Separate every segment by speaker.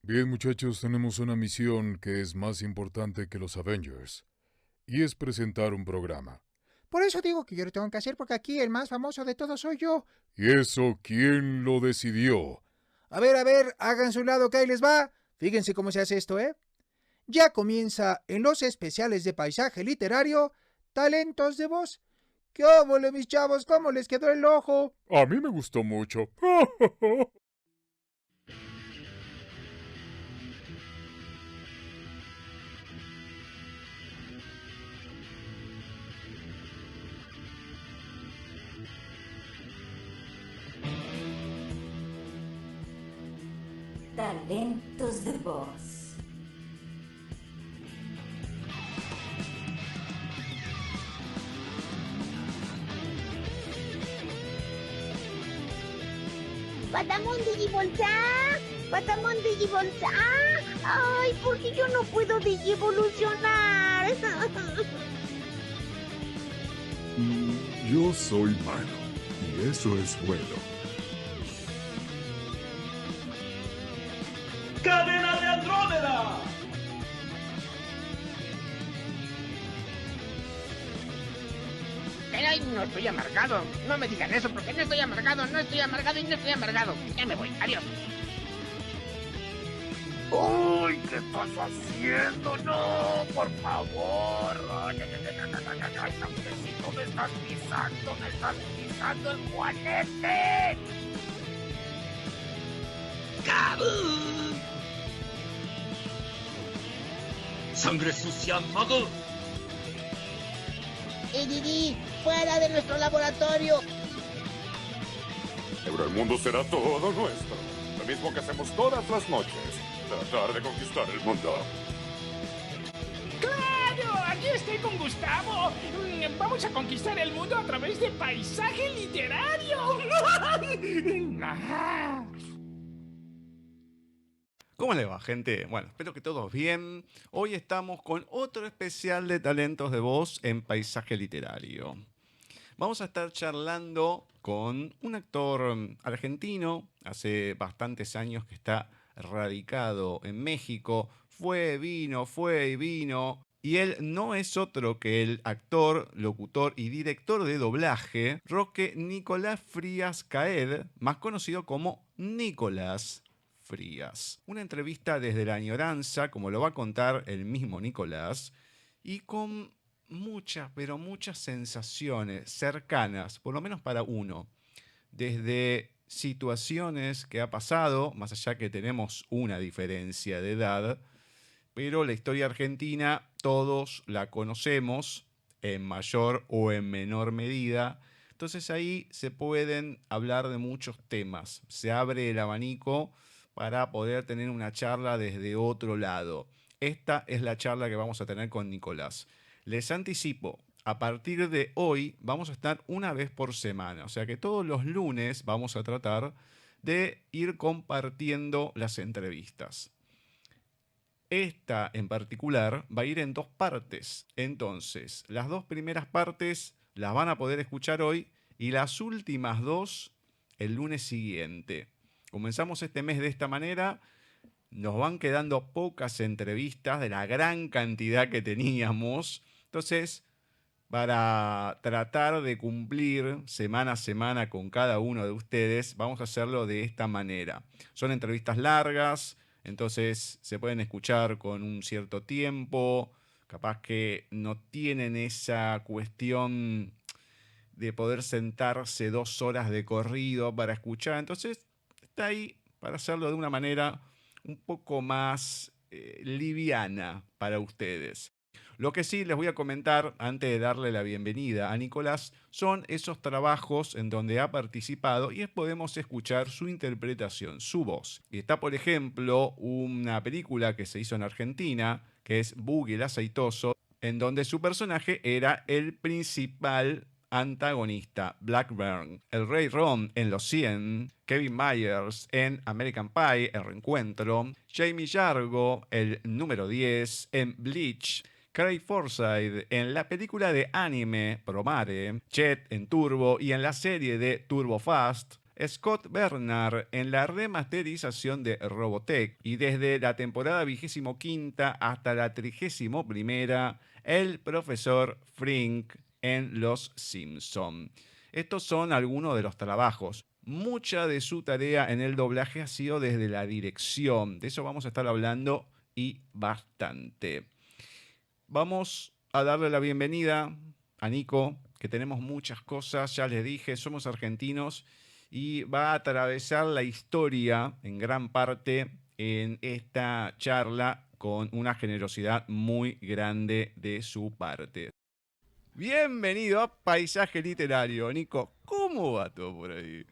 Speaker 1: Bien, muchachos, tenemos una misión que es más importante que los Avengers, y es presentar un programa.
Speaker 2: Por eso digo que yo lo tengo que hacer porque aquí el más famoso de todos soy yo.
Speaker 1: ¿Y eso quién lo decidió?
Speaker 2: A ver, hagan su lado que ahí les va. Fíjense cómo se hace esto, ¿eh? Ya comienza en los especiales de paisaje literario, talentos de voz. ¿Qué óvole, mis chavos? ¿Cómo les quedó el ojo?
Speaker 1: A mí me gustó mucho.
Speaker 3: Talentos de voz.
Speaker 4: ¡Patamón Digivolta! ¡Patamón Digivolta! ¡Ay, porque yo no puedo digivolucionar!
Speaker 5: Yo soy malo, y eso es bueno.
Speaker 6: ¡Cadena de Andrómeda!
Speaker 7: Ay, no estoy amargado. No me digan eso porque no estoy amargado, no estoy amargado y no estoy amargado. Ya me voy, adiós.
Speaker 6: ¡Uy! ¿Qué estás haciendo? ¡No! ¡Por favor! ¡Ay, ay, ay, ay, ay, ay, ay, Samuelcito, me estás pisando el juanete! ¡Cabum! ¡Sangre sucia, mago!
Speaker 4: Didi, fuera de nuestro laboratorio.
Speaker 5: Pero el mundo será todo nuestro. Lo mismo que hacemos todas las noches. Tratar de conquistar el mundo.
Speaker 8: ¡Claro! Aquí estoy con Gustavo. Vamos a conquistar el mundo a través de paisaje literario.
Speaker 9: ¿Cómo le va, gente? Bueno, espero que todos bien. Hoy estamos con otro especial de talentos de voz en paisaje literario. Vamos a estar charlando con un actor argentino, hace bastantes años que está radicado en México. Fue y vino. Y él no es otro que el actor, locutor y director de doblaje, Roque Nicolás Frías Caed, más conocido como Nicolás Frías. Una entrevista desde la añoranza, como lo va a contar el mismo Nicolás, y con muchas, pero muchas sensaciones cercanas, por lo menos para uno, desde situaciones que ha pasado, más allá que tenemos una diferencia de edad, pero la historia argentina todos la conocemos en mayor o en menor medida. Entonces ahí se pueden hablar de muchos temas. Se abre el abanico para poder tener una charla desde otro lado. Esta es la charla que vamos a tener con Nicolás. Les anticipo, a partir de hoy vamos a estar una vez por semana. O sea que todos los lunes vamos a tratar de ir compartiendo las entrevistas. Esta en particular va a ir en dos partes. Entonces, las dos primeras partes las van a poder escuchar hoy y las últimas dos el lunes siguiente. Comenzamos este mes de esta manera. Nos van quedando pocas entrevistas de la gran cantidad que teníamos. Entonces, para tratar de cumplir semana a semana con cada uno de ustedes, vamos a hacerlo de esta manera. Son entrevistas largas, entonces se pueden escuchar con un cierto tiempo. Capaz que no tienen esa cuestión de poder sentarse 2 horas de corrido para escuchar. Entonces está ahí para hacerlo de una manera un poco más liviana para ustedes. Lo que sí les voy a comentar antes de darle la bienvenida a Nicolás son esos trabajos en donde ha participado y podemos escuchar su interpretación, su voz. Y está, por ejemplo, una película que se hizo en Argentina, que es Buggy el Aceitoso, en donde su personaje era el principal antagonista, Blackburn, el Rey Ron en Los 100, Kevin Myers en American Pie, El Reencuentro, Jamie Yargo, el número 10, en Bleach, Craig Forsyth en la película de anime Promare, Chet en Turbo y en la serie de Turbo Fast, Scott Bernard en la remasterización de Robotech y desde la temporada 25ª hasta la 31ª, el profesor Frink en Los Simpson. Estos son algunos de los trabajos. Mucha de su tarea en el doblaje ha sido desde la dirección. De eso vamos a estar hablando y bastante. Vamos a darle la bienvenida a Nico, que tenemos muchas cosas, ya les dije, somos argentinos y va a atravesar la historia en gran parte en esta charla con una generosidad muy grande de su parte. Bienvenido a Paisaje Literario. Nico, ¿cómo va todo por ahí?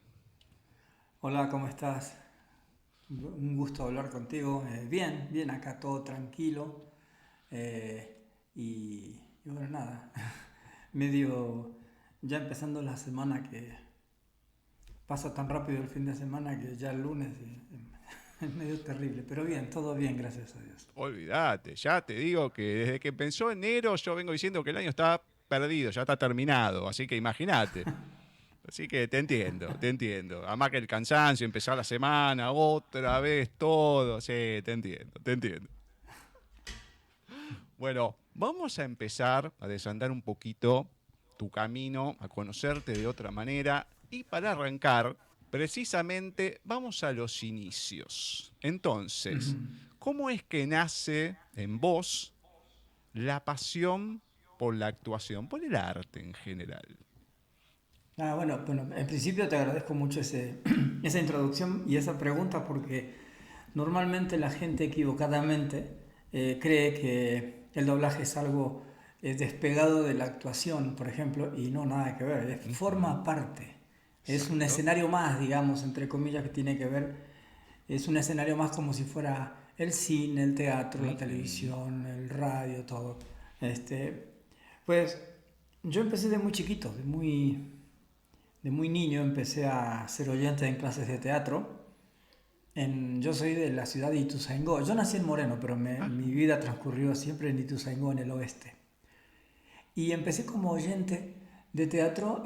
Speaker 10: Hola, ¿cómo estás? Un gusto hablar contigo. Bien, bien, acá todo tranquilo. Y bueno, nada, medio ya empezando la semana, que pasa tan rápido el fin de semana que ya el lunes es medio terrible, pero bien, todo bien, gracias a Dios.
Speaker 9: Olvídate, ya te digo que desde que empezó enero yo vengo diciendo que el año está perdido, ya está terminado, así que imagínate. Así que te entiendo. Además que el cansancio, empezar la semana, otra vez todo, sí, te entiendo. Bueno, vamos a empezar a desandar un poquito tu camino, a conocerte de otra manera y para arrancar, precisamente, vamos a los inicios. Entonces, ¿cómo es que nace en vos la pasión por la actuación, por el arte en general?
Speaker 10: Bueno, en principio te agradezco mucho esa introducción y esa pregunta, porque normalmente la gente equivocadamente cree que el doblaje es algo despegado de la actuación, por ejemplo, y no, nada que ver, forma parte. Es un escenario más, digamos, entre comillas, que tiene que ver, es un escenario más como si fuera el cine, el teatro, la televisión, el radio, todo. Pues yo empecé de muy chiquito, de muy niño, empecé a ser oyente en clases de teatro. Yo soy de la ciudad de Ituzaingó. Yo nací en Moreno, pero mi vida transcurrió siempre en Ituzaingó, en el oeste. Y empecé como oyente de teatro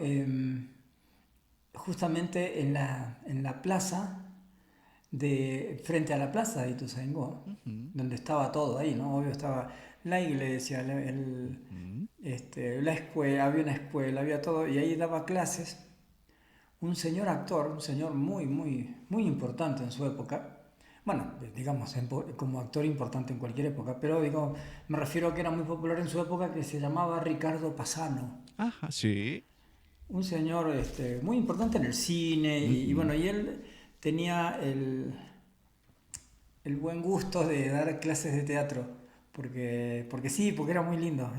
Speaker 10: justamente en la plaza, frente a la plaza de Ituzaingó, donde estaba todo ahí, ¿no? Obvio, estaba la iglesia, la escuela, había una escuela, había todo, y ahí daba clases un señor actor, un señor muy, muy, muy importante en su época. Bueno, digamos, como actor importante en cualquier época, pero digo, me refiero a que era muy popular en su época, que se llamaba Ricardo Pasano.
Speaker 9: Ajá, sí.
Speaker 10: Un señor muy importante en el cine, y bueno, y él tenía el buen gusto de dar clases de teatro, porque era muy lindo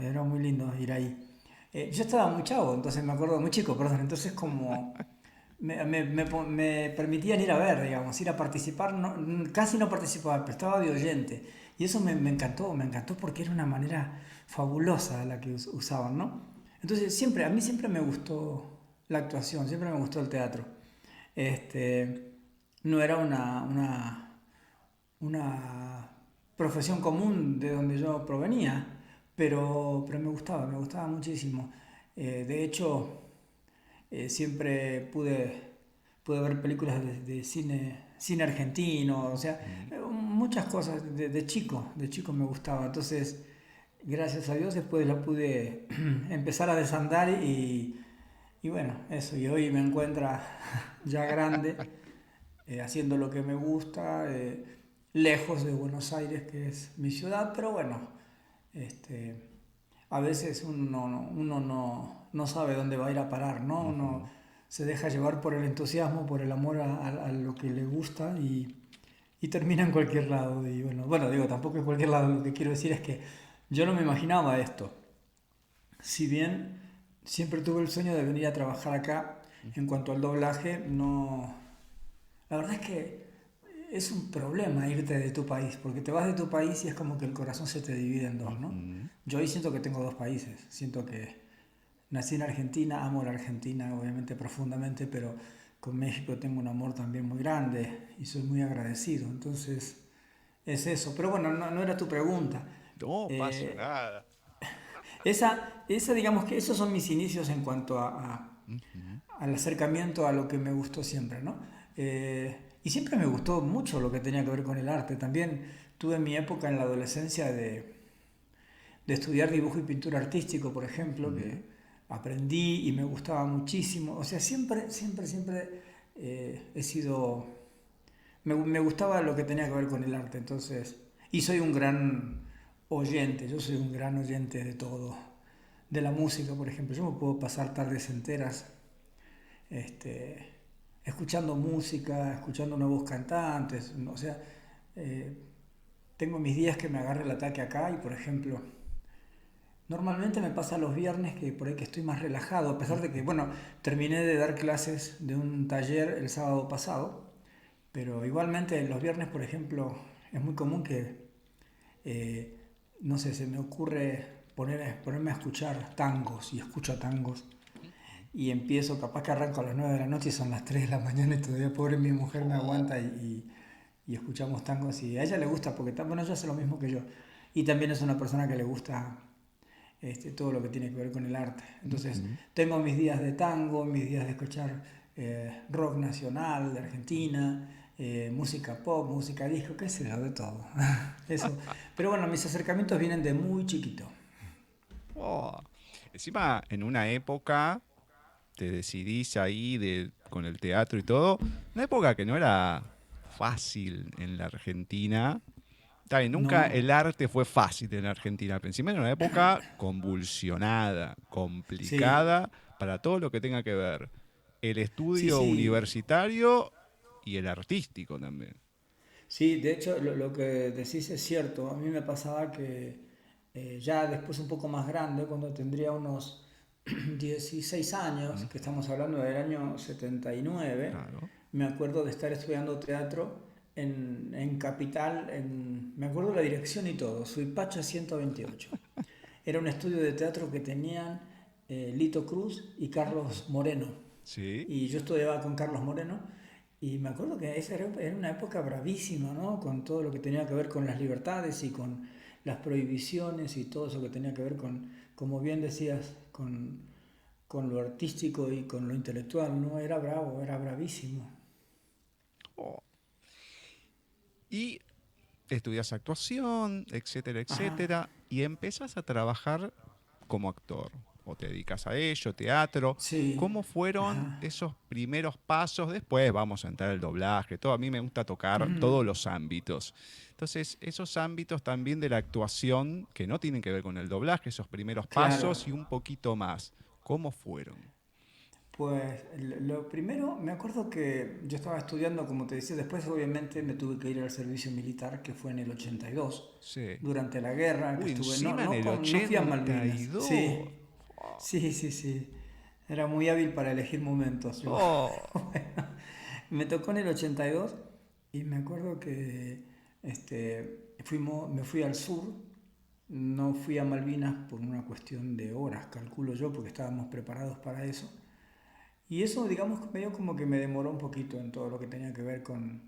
Speaker 10: ir ahí. Yo estaba muy chavo, entonces me acuerdo, muy chico, perdón, entonces como me permitían ir a ver, digamos, ir a participar, casi no participaba, pero estaba de oyente, y eso me encantó porque era una manera fabulosa la que usaban, ¿no? Entonces a mí siempre me gustó la actuación, siempre me gustó el teatro. No era una profesión común de donde yo provenía, pero me gustaba muchísimo. De hecho, siempre pude ver películas de cine argentino, o sea, muchas cosas de chico me gustaba. Entonces, gracias a Dios después la pude empezar a desandar y bueno, eso, y hoy me encuentra ya grande, haciendo lo que me gusta, lejos de Buenos Aires, que es mi ciudad, pero bueno, a veces uno no sabe dónde va a ir a parar, ¿no? Uno se deja llevar por el entusiasmo, por el amor a lo que le gusta y termina en cualquier lado. Y bueno, digo, tampoco en cualquier lado, lo que quiero decir es que yo no me imaginaba esto. Si bien siempre tuve el sueño de venir a trabajar acá, en cuanto al doblaje, no. La verdad es que es un problema irte de tu país, porque te vas de tu país y es como que el corazón se te divide en dos, ¿no? Yo hoy siento que tengo dos países, siento que nací en Argentina, amo la Argentina, obviamente profundamente, pero con México tengo un amor también muy grande y soy muy agradecido, entonces es eso. Pero bueno, no era tu pregunta.
Speaker 9: No pasa nada.
Speaker 10: Esa, digamos que esos son mis inicios en cuanto a al acercamiento a lo que me gustó siempre, ¿no? Y siempre me gustó mucho lo que tenía que ver con el arte. También tuve mi época en la adolescencia de estudiar dibujo y pintura artístico, por ejemplo, que aprendí y me gustaba muchísimo. O sea, siempre he sido... Me gustaba lo que tenía que ver con el arte, entonces... Y soy un gran oyente, yo soy un gran oyente de todo. De la música, por ejemplo. Yo me puedo pasar tardes enteras escuchando música, escuchando nuevos cantantes. O sea, tengo mis días que me agarra el ataque acá y, por ejemplo... Normalmente me pasa los viernes que por ahí que estoy más relajado, a pesar de que, bueno, terminé de dar clases de un taller el sábado pasado, pero igualmente los viernes, por ejemplo, es muy común que, no sé, se me ocurre ponerme a escuchar tangos, y escucho tangos, y empiezo, capaz que arranco a las 9 de la noche y son las 3 de la mañana y todavía pobre mi mujer me aguanta y escuchamos tangos, y a ella le gusta, porque bueno, ella hace lo mismo que yo, y también es una persona que le gusta... todo lo que tiene que ver con el arte. Entonces, tengo mis días de tango, mis días de escuchar rock nacional de Argentina, música pop, música disco, qué sé yo, de todo. Eso. Pero bueno, mis acercamientos vienen de muy chiquito.
Speaker 9: Encima, en una época, te decidís ahí con el teatro y todo, una época que no era fácil en la Argentina. Nunca el arte fue fácil en Argentina. Encima era una época convulsionada, complicada para todo lo que tenga que ver el estudio universitario y el artístico también.
Speaker 10: Sí, de hecho lo que decís es cierto. A mí me pasaba que ya después un poco más grande, cuando tendría unos 16 años, que estamos hablando del año 79, me acuerdo de estar estudiando teatro en Capital, me acuerdo la dirección y todo, Suipacha 128. Era un estudio de teatro que tenían Lito Cruz y Carlos Moreno.
Speaker 9: Sí.
Speaker 10: Y yo estudiaba con Carlos Moreno y me acuerdo que esa era una época bravísima, ¿no? Con todo lo que tenía que ver con las libertades y con las prohibiciones y todo eso que tenía que ver con, como bien decías, con lo artístico y con lo intelectual, ¿no? Era bravo, era bravísimo.
Speaker 9: Y estudias actuación, etcétera, etcétera, y empezás a trabajar como actor. O te dedicas a ello, teatro.
Speaker 10: Sí.
Speaker 9: ¿Cómo fueron esos primeros pasos? Después vamos a entrar al doblaje, todo. A mí me gusta tocar todos los ámbitos. Entonces, esos ámbitos también de la actuación, que no tienen que ver con el doblaje, esos primeros pasos y un poquito más. ¿Cómo fueron?
Speaker 10: Pues lo primero, me acuerdo que yo estaba estudiando, como te decía, después obviamente me tuve que ir al servicio militar, que fue en el 82, durante la guerra.
Speaker 9: Uy,
Speaker 10: estuve,
Speaker 9: encima en el 82.
Speaker 10: No fui a Malvinas. Sí. Era muy hábil para elegir momentos. Bueno, me tocó en el 82 y me acuerdo que me fui al sur, no fui a Malvinas por una cuestión de horas, calculo yo, porque estábamos preparados para eso. Y eso, digamos, medio como que me demoró un poquito en todo lo que tenía que ver con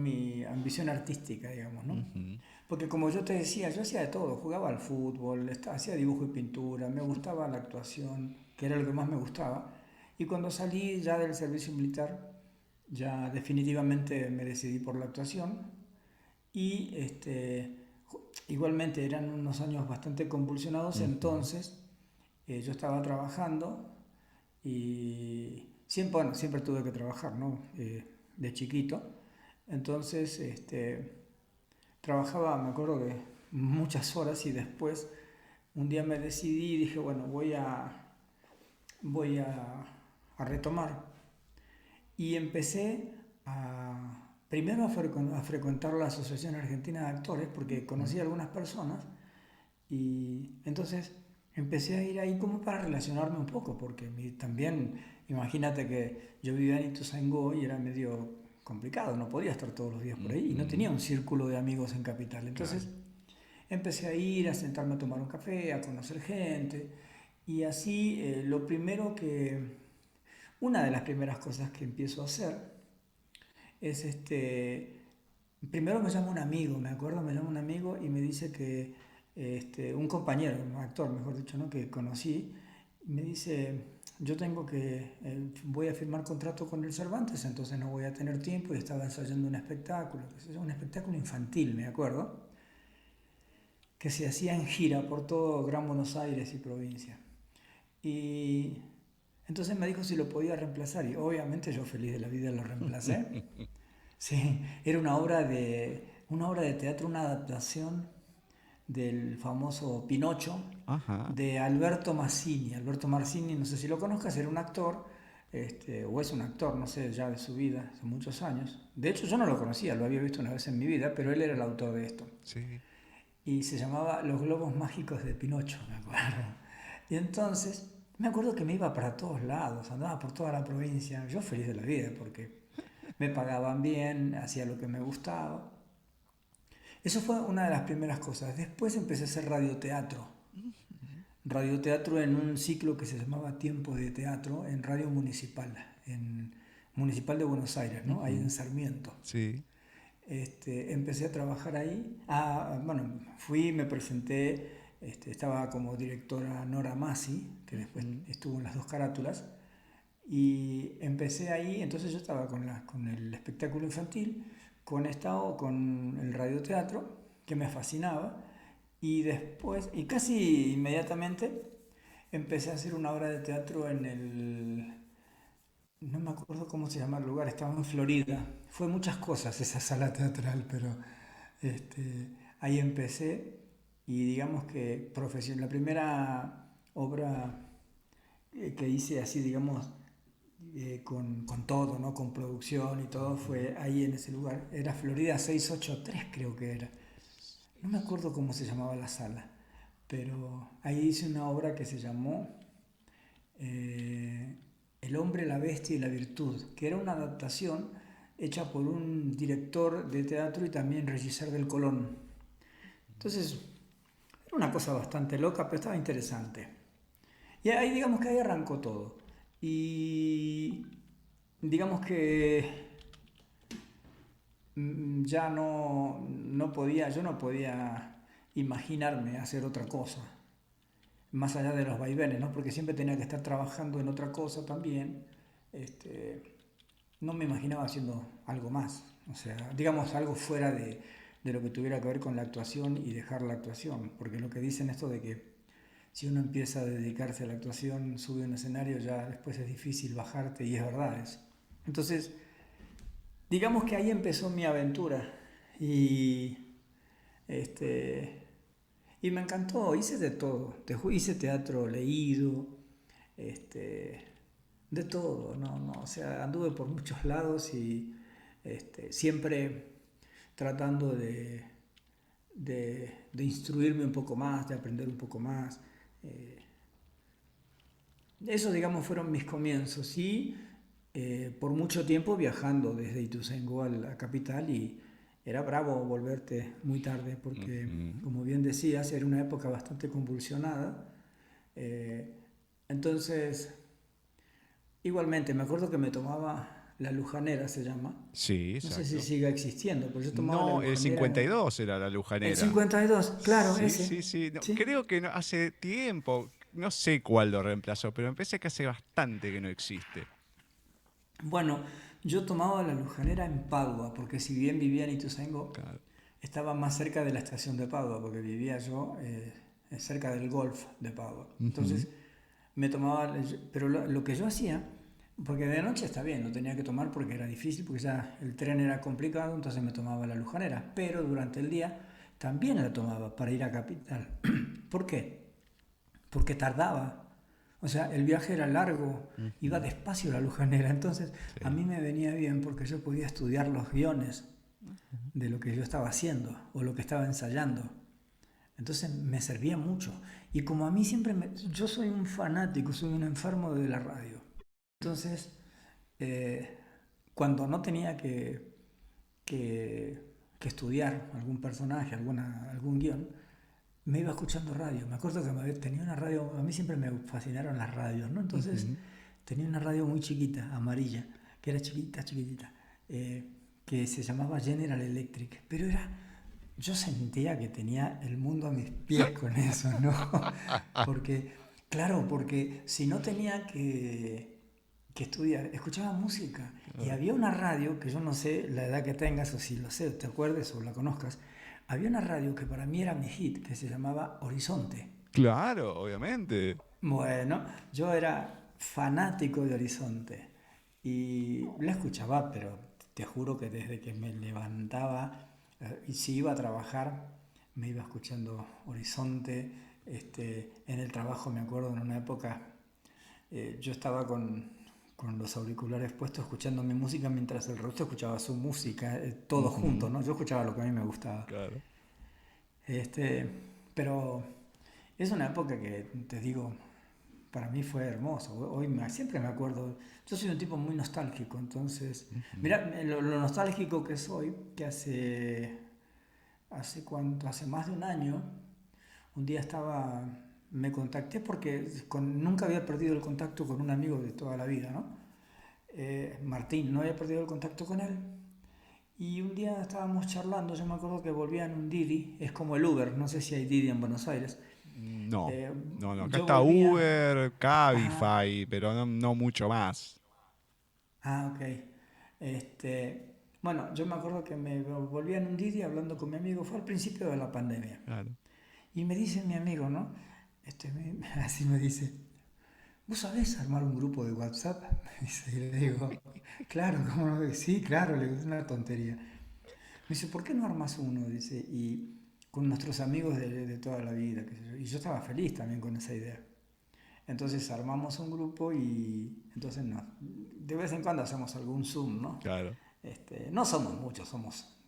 Speaker 10: mi ambición artística, digamos, ¿no? Porque como yo te decía, yo hacía de todo, jugaba al fútbol, hacía dibujo y pintura, me gustaba la actuación, que era lo que más me gustaba. Y cuando salí ya del servicio militar, ya definitivamente me decidí por la actuación. Y igualmente eran unos años bastante convulsionados, entonces yo estaba trabajando. Y siempre tuve que trabajar, ¿no? De chiquito. Entonces, trabajaba, me acuerdo que muchas horas y después un día me decidí y dije, bueno, voy a retomar. Y empecé primero a frecuentar la Asociación Argentina de Actores porque conocí a algunas personas y entonces empecé a ir ahí como para relacionarme un poco, porque también, imagínate que yo vivía en Ituzaingó y era medio complicado, no podía estar todos los días por ahí y no tenía un círculo de amigos en Capital. Entonces empecé a ir, a sentarme a tomar un café, a conocer gente y así una de las primeras cosas que empiezo a hacer es primero me llama un amigo, me llama un amigo y me dice que un compañero, un actor mejor dicho, ¿no? Que conocí me dice, voy a firmar contrato con el Cervantes, entonces no voy a tener tiempo, y estaba ensayando un espectáculo infantil, me acuerdo, que se hacía en gira por todo Gran Buenos Aires y provincia. Y entonces me dijo si lo podía reemplazar, y obviamente yo feliz de la vida lo reemplacé. Sí, era una obra de teatro, una adaptación del famoso Pinocho.
Speaker 9: Ajá.
Speaker 10: De Alberto Mazzini. Alberto Mazzini, no sé si lo conozcas, era un actor, o es un actor, no sé, ya de su vida, hace muchos años. De hecho, yo no lo conocía, lo había visto una vez en mi vida, pero él era el autor de esto.
Speaker 9: Sí.
Speaker 10: Y se llamaba Los Globos Mágicos de Pinocho, me acuerdo. Y entonces, me acuerdo que me iba para todos lados, andaba por toda la provincia, yo feliz de la vida, porque me pagaban bien, hacía lo que me gustaba. Eso fue una de las primeras cosas. Después empecé a hacer radioteatro. Radioteatro en un ciclo que se llamaba Tiempo de Teatro en Radio Municipal, en Municipal de Buenos Aires, ¿no? Ahí en Sarmiento.
Speaker 9: Sí.
Speaker 10: Empecé a trabajar ahí. Bueno, me presenté, estaba como directora Nora Masi, que después estuvo en las 2 carátulas, y empecé ahí. Entonces yo estaba con el espectáculo infantil, conectado con el radioteatro, que me fascinaba. Y después, y casi inmediatamente, empecé a hacer una obra de teatro no me acuerdo cómo se llama el lugar, estaba en Florida. Fue muchas cosas esa sala teatral, pero ahí empecé, y digamos que la primera obra que hice así, digamos, con todo, ¿no? Con producción y todo, fue ahí en ese lugar. Era Florida 683, creo que era. No me acuerdo cómo se llamaba la sala, pero ahí hice una obra que se llamó El hombre, la bestia y la virtud, que era una adaptación hecha por un director de teatro y también regisseur del Colón. Entonces, era una cosa bastante loca, pero estaba interesante. Y ahí, digamos que ahí arrancó todo. Y digamos que ya no podía imaginarme hacer otra cosa, más allá de los vaivenes, ¿no? Porque siempre tenía que estar trabajando en otra cosa también. No me imaginaba haciendo algo más, o sea, digamos algo fuera de lo que tuviera que ver con la actuación y dejar la actuación, porque lo que dicen esto de que si uno empieza a dedicarse a la actuación, sube a un escenario, ya después es difícil bajarte, y es verdad eso. Entonces, digamos que ahí empezó mi aventura, y me encantó, hice de todo, hice teatro leído, de todo, o sea, anduve por muchos lados, y siempre tratando de instruirme un poco más, de aprender un poco más. Eso, digamos, fueron mis comienzos, y por mucho tiempo viajando desde Ituzaingó a la capital, y era bravo volverte muy tarde porque, como bien decías, era una época bastante convulsionada. Entonces, igualmente, me acuerdo que me tomaba la Lujanera, se llama.
Speaker 9: Sí, exacto.
Speaker 10: No sé si sigue existiendo, pero yo tomaba la Lujanera.
Speaker 9: El 52 era la Lujanera.
Speaker 10: El 52, claro,
Speaker 9: sí,
Speaker 10: ese.
Speaker 9: Sí. No,
Speaker 10: sí.
Speaker 9: Creo que hace tiempo, no sé cuál lo reemplazó, pero me parece que hace bastante que no existe.
Speaker 10: Bueno, yo tomaba la Lujanera en Padua, porque si bien vivía en Ituzaingó,
Speaker 9: Claro.
Speaker 10: estaba más cerca de la estación de Padua, porque vivía yo cerca del Golf de Padua. Entonces, me tomaba, pero lo que yo hacía, porque de noche está bien, no tenía que tomar porque era difícil, porque ya el tren era complicado, entonces me tomaba la Lujanera, pero durante el día también la tomaba para ir a Capital. ¿Por qué? Porque tardaba. O sea, el viaje era largo, iba despacio la Lujanera, entonces a mí me venía bien porque yo podía estudiar los guiones de lo que yo estaba haciendo o lo que estaba ensayando. Entonces me servía mucho. Y como a mí siempre yo soy un fanático, soy un enfermo de la radio. Entonces, cuando no tenía que estudiar algún personaje, algún guión, me iba escuchando radio. Me acuerdo que tenía una radio, a mí siempre me fascinaron las radios, ¿no? Entonces tenía una radio muy chiquita, amarilla, que era chiquitita, que se llamaba General Electric, pero yo sentía que tenía el mundo a mis pies con eso, ¿no? Porque Claro, porque si no tenía que estudiar, escuchaba música. Y había una radio, que yo no sé la edad que tengas, o si lo sé, te acuerdes o la conozcas, había una radio que para mí era mi hit, que se llamaba Horizonte.
Speaker 9: Claro, obviamente.
Speaker 10: Bueno, yo era fanático de Horizonte y la escuchaba, pero te juro que desde que me levantaba y si iba a trabajar, me iba escuchando Horizonte. En el trabajo me acuerdo en una época, yo estaba con los auriculares puestos escuchando mi música mientras el resto escuchaba su música, todo junto, ¿no? Yo escuchaba lo que a mí me gustaba.
Speaker 9: Claro.
Speaker 10: Pero es una época que, te digo, para mí fue hermoso. Siempre me acuerdo. Yo soy un tipo muy nostálgico, entonces. Mira, lo nostálgico que soy, que hace más de un año, un día me contacté porque nunca había perdido el contacto con un amigo de toda la vida, ¿no? Martín, no había perdido el contacto con él. Y un día estábamos charlando, yo me acuerdo que volvía en un Didi, es como el Uber, no sé si hay Didi en Buenos Aires.
Speaker 9: No, acá
Speaker 10: yo
Speaker 9: está
Speaker 10: volvía...
Speaker 9: Uber, Cabify, pero no mucho más.
Speaker 10: Ah, ok. Bueno, yo me acuerdo que me volvía en un Didi hablando con mi amigo, fue al principio de la pandemia.
Speaker 9: Claro.
Speaker 10: Y me dice mi amigo, ¿no? Así me dice, ¿vos sabés armar un grupo de WhatsApp? Me dice, y le digo, claro, ¿cómo no? Sí, claro, le digo, es una tontería. Me dice, ¿por qué no armas uno? Dice, y con nuestros amigos de toda la vida, qué sé yo. Y yo estaba feliz también con esa idea. Entonces armamos un grupo y entonces de vez en cuando hacemos algún Zoom, ¿no?
Speaker 9: Claro.
Speaker 10: No somos muchos,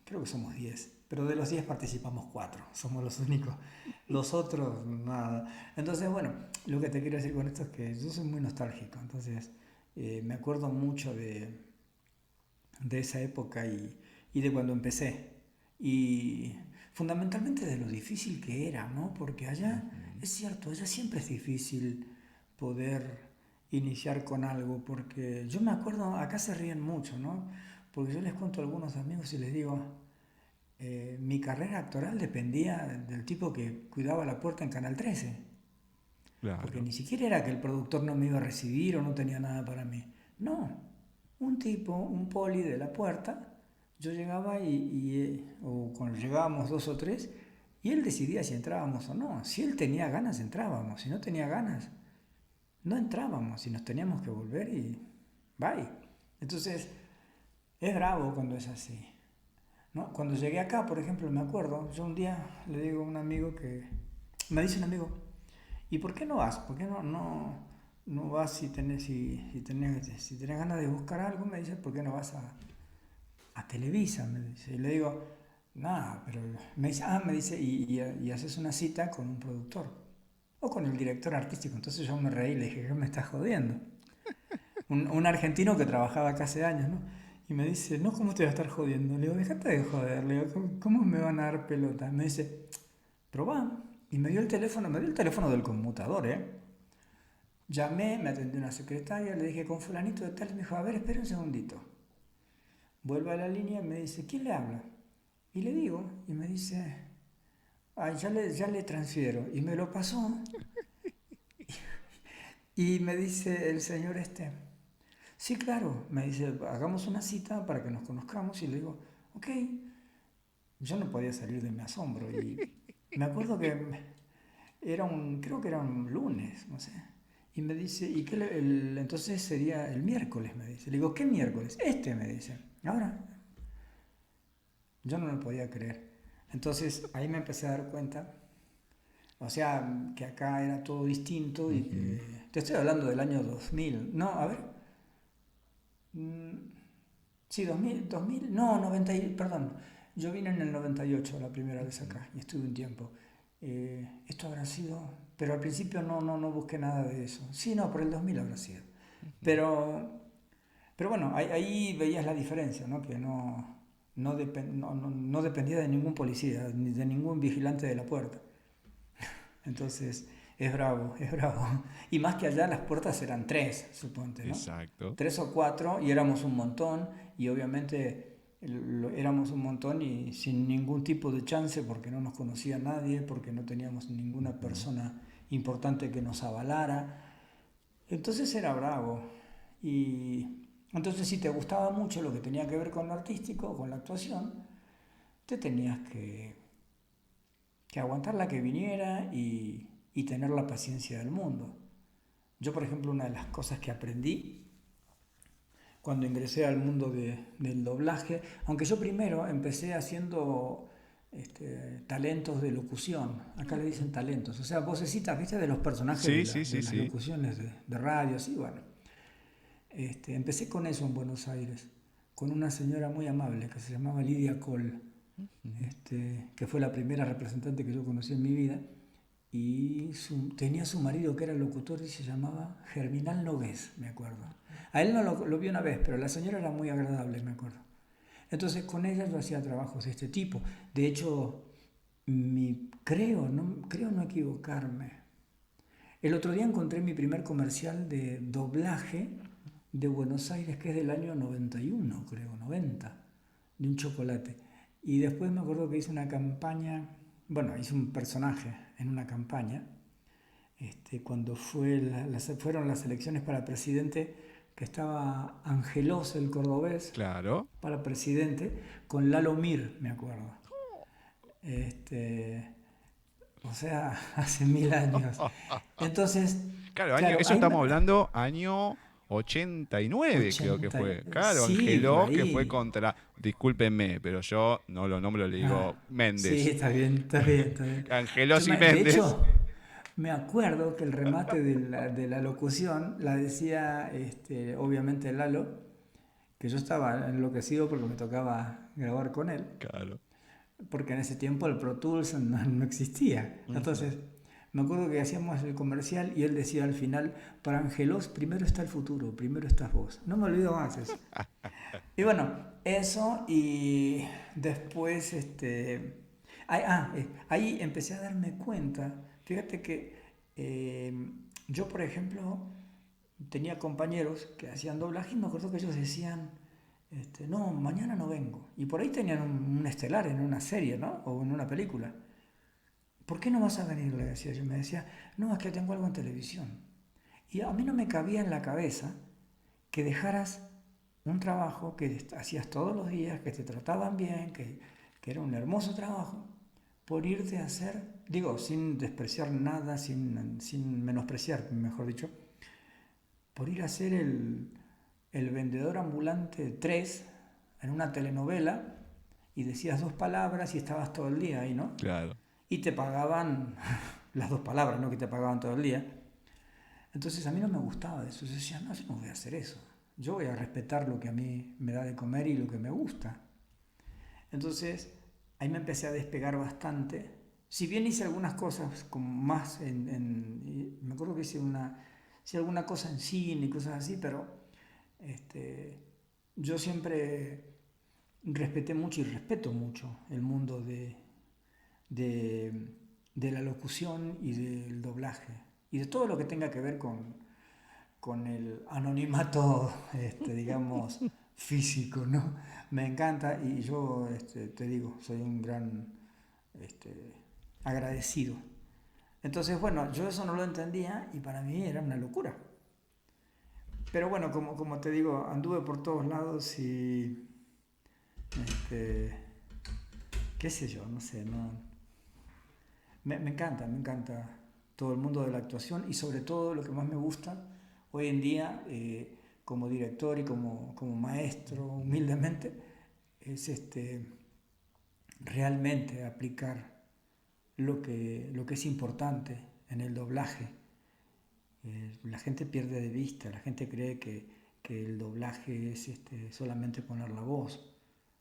Speaker 10: creo que somos 10, pero de los 10 participamos 4, somos los únicos, los otros nada. Entonces, bueno, lo que te quiero decir con esto es que yo soy muy nostálgico, entonces me acuerdo mucho de esa época y de cuando empecé, y fundamentalmente de lo difícil que era, ¿no? Porque allá, es cierto, allá siempre es difícil poder iniciar con algo, porque yo me acuerdo, acá se ríen mucho, ¿no? Porque yo les cuento a algunos amigos y les digo, mi carrera actoral dependía del tipo que cuidaba la puerta en Canal 13.
Speaker 9: Claro.
Speaker 10: Porque ni siquiera era que el productor no me iba a recibir o no tenía nada para mí. No, un tipo, un poli de la puerta, yo llegaba o cuando llegábamos 2 o 3, y él decidía si entrábamos o no. Si él tenía ganas, entrábamos. Si no tenía ganas, no entrábamos y nos teníamos que volver y bye. Entonces, es bravo cuando es así, ¿no? Cuando llegué acá, por ejemplo, me acuerdo, yo un día le digo a un amigo me dice un amigo, ¿y por qué no vas? ¿Por qué no vas si tenés ganas de buscar algo? Me dice, ¿por qué no vas a Televisa? Me dice, y le digo, nada, pero me dice, y haces una cita con un productor o con el director artístico. Entonces yo me reí y le dije, ¿qué me estás jodiendo? Un argentino que trabajaba acá hace años, ¿no? Y me dice, no, ¿cómo te voy a estar jodiendo? Le digo, déjate de joder. Le digo, ¿cómo me van a dar pelota? Me dice, probá. Y me dio el teléfono del conmutador, ¿eh? Llamé, me atendió una secretaria, le dije, con fulanito de tal, me dijo, a ver, espera un segundito. Vuelve a la línea y me dice, ¿quién le habla? Y le digo, y me dice, ay, ya le transfiero. Y me lo pasó. Y me dice el señor sí, claro, me dice, hagamos una cita para que nos conozcamos, y le digo, ok. Yo no podía salir de mi asombro y me acuerdo que creo que era un lunes, no sé, y me dice, ¿y qué entonces sería el miércoles? Me dice. Le digo, ¿qué miércoles? Me dice. Ahora, yo no lo podía creer. Entonces ahí me empecé a dar cuenta, o sea, que acá era todo distinto y que, te estoy hablando del año 2000, no, a ver. Sí, 2000, no, 90, perdón. Yo vine en el 98 la primera vez acá y estuve un tiempo. Esto habrá sido, pero al principio no busqué nada de eso. Sí, no, por el 2000 habrá sido. Pero bueno, ahí veías la diferencia, ¿no? Que no dependía de ningún policía, ni de ningún vigilante de la puerta. Entonces, es bravo. Y más que allá las puertas eran 3, suponte, ¿no?
Speaker 9: Exacto.
Speaker 10: 3 o 4 y éramos un montón, y obviamente éramos un montón y sin ningún tipo de chance porque no nos conocía nadie, porque no teníamos ninguna persona importante que nos avalara. Entonces era bravo. Y entonces si te gustaba mucho lo que tenía que ver con lo artístico, con la actuación, te tenías que aguantar la que viniera y tener la paciencia del mundo. Yo, por ejemplo, una de las cosas que aprendí cuando ingresé al mundo del doblaje, aunque yo primero empecé haciendo talentos de locución, acá le dicen talentos, o sea, vocecitas, ¿viste? De los personajes de las locuciones de radio, así, bueno. Empecé con eso en Buenos Aires, con una señora muy amable que se llamaba Lidia Cole, que fue la primera representante que yo conocí en mi vida, y tenía su marido que era locutor y se llamaba Germinal Nogués, me acuerdo. A él no lo vi una vez, pero la señora era muy agradable, me acuerdo. Entonces con ella yo hacía trabajos de este tipo. De hecho, creo no equivocarme. El otro día encontré mi primer comercial de doblaje de Buenos Aires, que es del año 91, creo, 90, de un chocolate. Y después me acuerdo que hice una campaña, hice un personaje en una campaña, cuando fueron las elecciones para presidente, que estaba Angelos, el cordobés,
Speaker 9: claro,
Speaker 10: para presidente, con Lalo Mir, me acuerdo. O sea, hace 1000 años. Entonces...
Speaker 9: Claro, estamos hablando año 89, creo que fue. Claro, sí, Angeló, que fue contra... Discúlpenme, pero yo no lo nombro, le digo Méndez.
Speaker 10: Sí, está bien.
Speaker 9: Angeló y Méndez.
Speaker 10: De hecho, me acuerdo que el remate de la locución la decía, obviamente, Lalo, que yo estaba enloquecido porque me tocaba grabar con él.
Speaker 9: Claro.
Speaker 10: Porque en ese tiempo el Pro Tools no existía. Entonces, me acuerdo que hacíamos el comercial y él decía al final, para Angelos primero está el futuro, primero estás vos. No me olvido más eso. Y bueno, eso, y después, ahí empecé a darme cuenta. Fíjate que yo, por ejemplo, tenía compañeros que hacían doblaje y me acuerdo que ellos decían, no, mañana no vengo. Y por ahí tenían un estelar en una serie, ¿no? O en una película. ¿Por qué no vas a venir? Le decía yo. Me decía, no, es que tengo algo en televisión. Y a mí no me cabía en la cabeza que dejaras un trabajo que hacías todos los días, que te trataban bien, que era un hermoso trabajo, por irte a hacer, digo, sin despreciar nada, sin menospreciar, mejor dicho, por ir a ser el vendedor ambulante 3 en una telenovela y decías 2 palabras y estabas todo el día ahí, ¿no?
Speaker 9: Claro.
Speaker 10: Y te pagaban las 2 palabras, no que te pagaban todo el día. Entonces a mí no me gustaba eso. Yo decía, no, yo no voy a hacer eso. Yo voy a respetar lo que a mí me da de comer y lo que me gusta. Entonces ahí me empecé a despegar bastante. Si bien hice algunas cosas como más me acuerdo que hice alguna cosa en cine y cosas así, pero yo siempre respeté mucho y respeto mucho el mundo de la locución y del doblaje y de todo lo que tenga que ver con el anonimato, digamos, físico, ¿no? Me encanta y yo, te digo, soy un gran agradecido. Entonces, bueno, yo eso no lo entendía y para mí era una locura. Pero bueno, como te digo, anduve por todos lados y qué sé yo, no sé, no. Me encanta todo el mundo de la actuación y sobre todo lo que más me gusta hoy en día como director y como maestro humildemente es realmente aplicar lo que es importante en el doblaje. La gente pierde de vista, la gente cree que el doblaje es solamente poner la voz.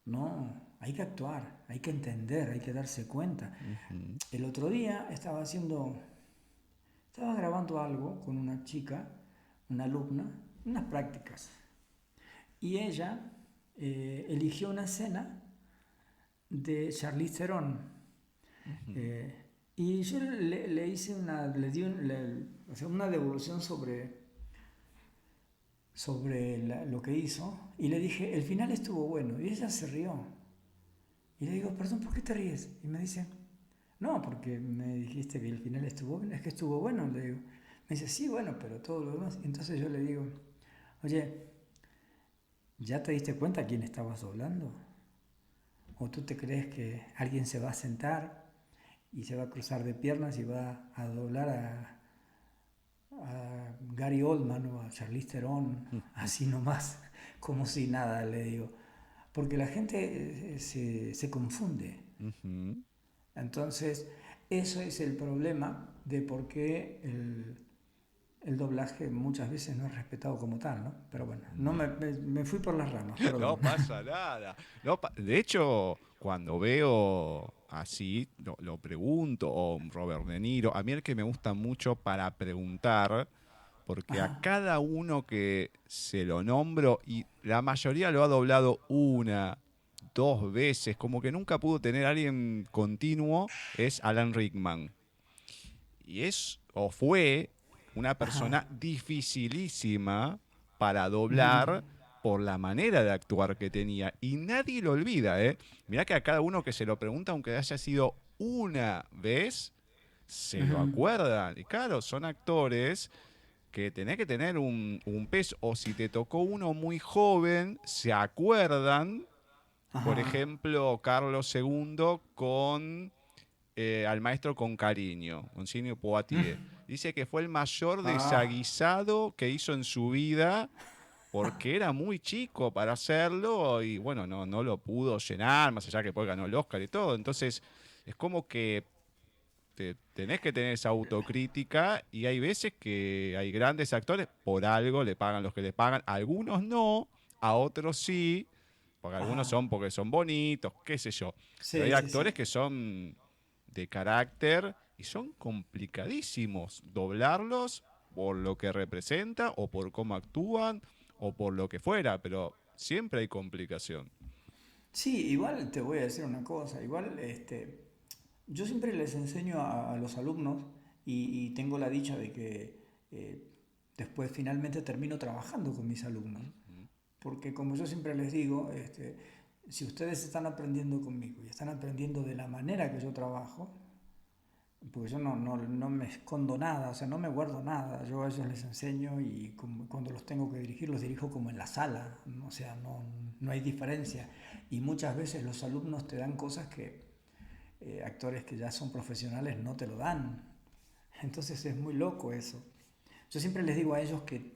Speaker 10: No, hay que actuar, hay que entender, hay que darse cuenta. Uh-huh. El otro día estaba grabando algo con una chica, una alumna, unas prácticas. Y ella eligió una escena de Charlize Theron. Uh-huh. Y yo le hice una devolución sobre lo que hizo y le dije, el final estuvo bueno, y ella se rió y le digo, perdón, ¿por qué te ríes? Y me dice, No, porque me dijiste que el final estuvo bueno. Es que estuvo bueno, le digo. Me dice, sí, bueno, pero todo lo demás. Entonces yo le digo, oye, ¿ya te diste cuenta a quién estabas doblando? ¿O tú te crees que alguien se va a sentar y se va a cruzar de piernas y va a doblar a Gary Oldman o a Charlize Theron así nomás, como si nada, le digo? Porque la gente se confunde. Entonces, eso es el problema de por qué el doblaje muchas veces no es respetado como tal, ¿no? Pero bueno, no me fui por las ramas. Perdón.
Speaker 9: No pasa nada. De hecho, cuando veo así, lo pregunto, o Robert De Niro, a mí el que me gusta mucho para preguntar, porque a cada uno que se lo nombro, y la mayoría lo ha doblado 1, 2 veces, como que nunca pudo tener a alguien continuo, es Alan Rickman. Y fue una persona dificilísima para doblar por la manera de actuar que tenía. Y nadie lo olvida, ¿eh? Mirá que a cada uno que se lo pregunta, aunque haya sido 1 vez, se lo acuerdan. Y claro, son actores que tenés que tener un peso. O si te tocó uno muy joven, se acuerdan. Por ejemplo, Carlos II con Al maestro con cariño, con Sidney Poitier. Dice que fue el mayor desaguisado que hizo en su vida porque era muy chico para hacerlo y bueno, no lo pudo llenar, más allá que después ganó el Oscar y todo. Entonces, es como que tenés que tener esa autocrítica y hay veces que hay grandes actores, por algo le pagan los que le pagan, a algunos no, a otros sí, porque algunos son porque son bonitos, qué sé yo.
Speaker 10: Sí,
Speaker 9: pero hay
Speaker 10: sí,
Speaker 9: actores
Speaker 10: sí.
Speaker 9: que son de carácter y son complicadísimos doblarlos por lo que representa o por cómo actúan o por lo que fuera, pero siempre hay complicación.
Speaker 10: Sí, igual te voy a decir una cosa, igual yo siempre les enseño a los alumnos y tengo la dicha de que después finalmente termino trabajando con mis alumnos, porque como yo siempre les digo, si ustedes están aprendiendo conmigo y están aprendiendo de la manera que yo trabajo, porque yo no me escondo nada, o sea, no me guardo nada, yo a ellos les enseño y cuando los tengo que dirigir, los dirijo como en la sala, o sea, no hay diferencia. Y muchas veces los alumnos te dan cosas que actores que ya son profesionales no te lo dan. Entonces es muy loco eso. Yo siempre les digo a ellos que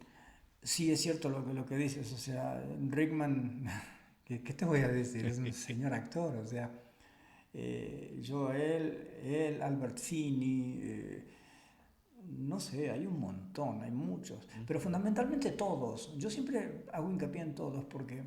Speaker 10: sí es cierto lo que dices, o sea, Rickman, ¿qué te voy a decir? Es un señor actor, o sea, él, Albert Finney, no sé, hay un montón, hay muchos, pero fundamentalmente todos. Yo siempre hago hincapié en todos porque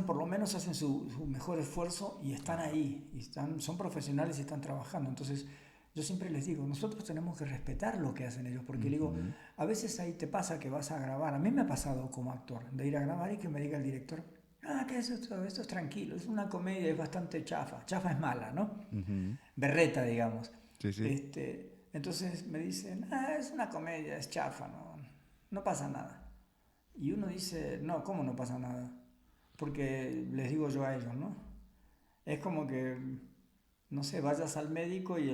Speaker 10: por lo menos hacen su mejor esfuerzo y están ahí, son profesionales y están trabajando. Entonces, yo siempre les digo, nosotros tenemos que respetar lo que hacen ellos, porque digo, a veces ahí te pasa que vas a grabar, a mí me ha pasado como actor, de ir a grabar y que me diga el director, que esto es tranquilo, es una comedia, es bastante chafa es mala, ¿no? Berreta, digamos.
Speaker 9: Sí, sí.
Speaker 10: Entonces me dicen, es una comedia, es chafa, no pasa nada. Y uno dice, no, ¿cómo no pasa nada? Porque les digo yo a ellos, ¿no? Es como que, no sé, vayas al médico y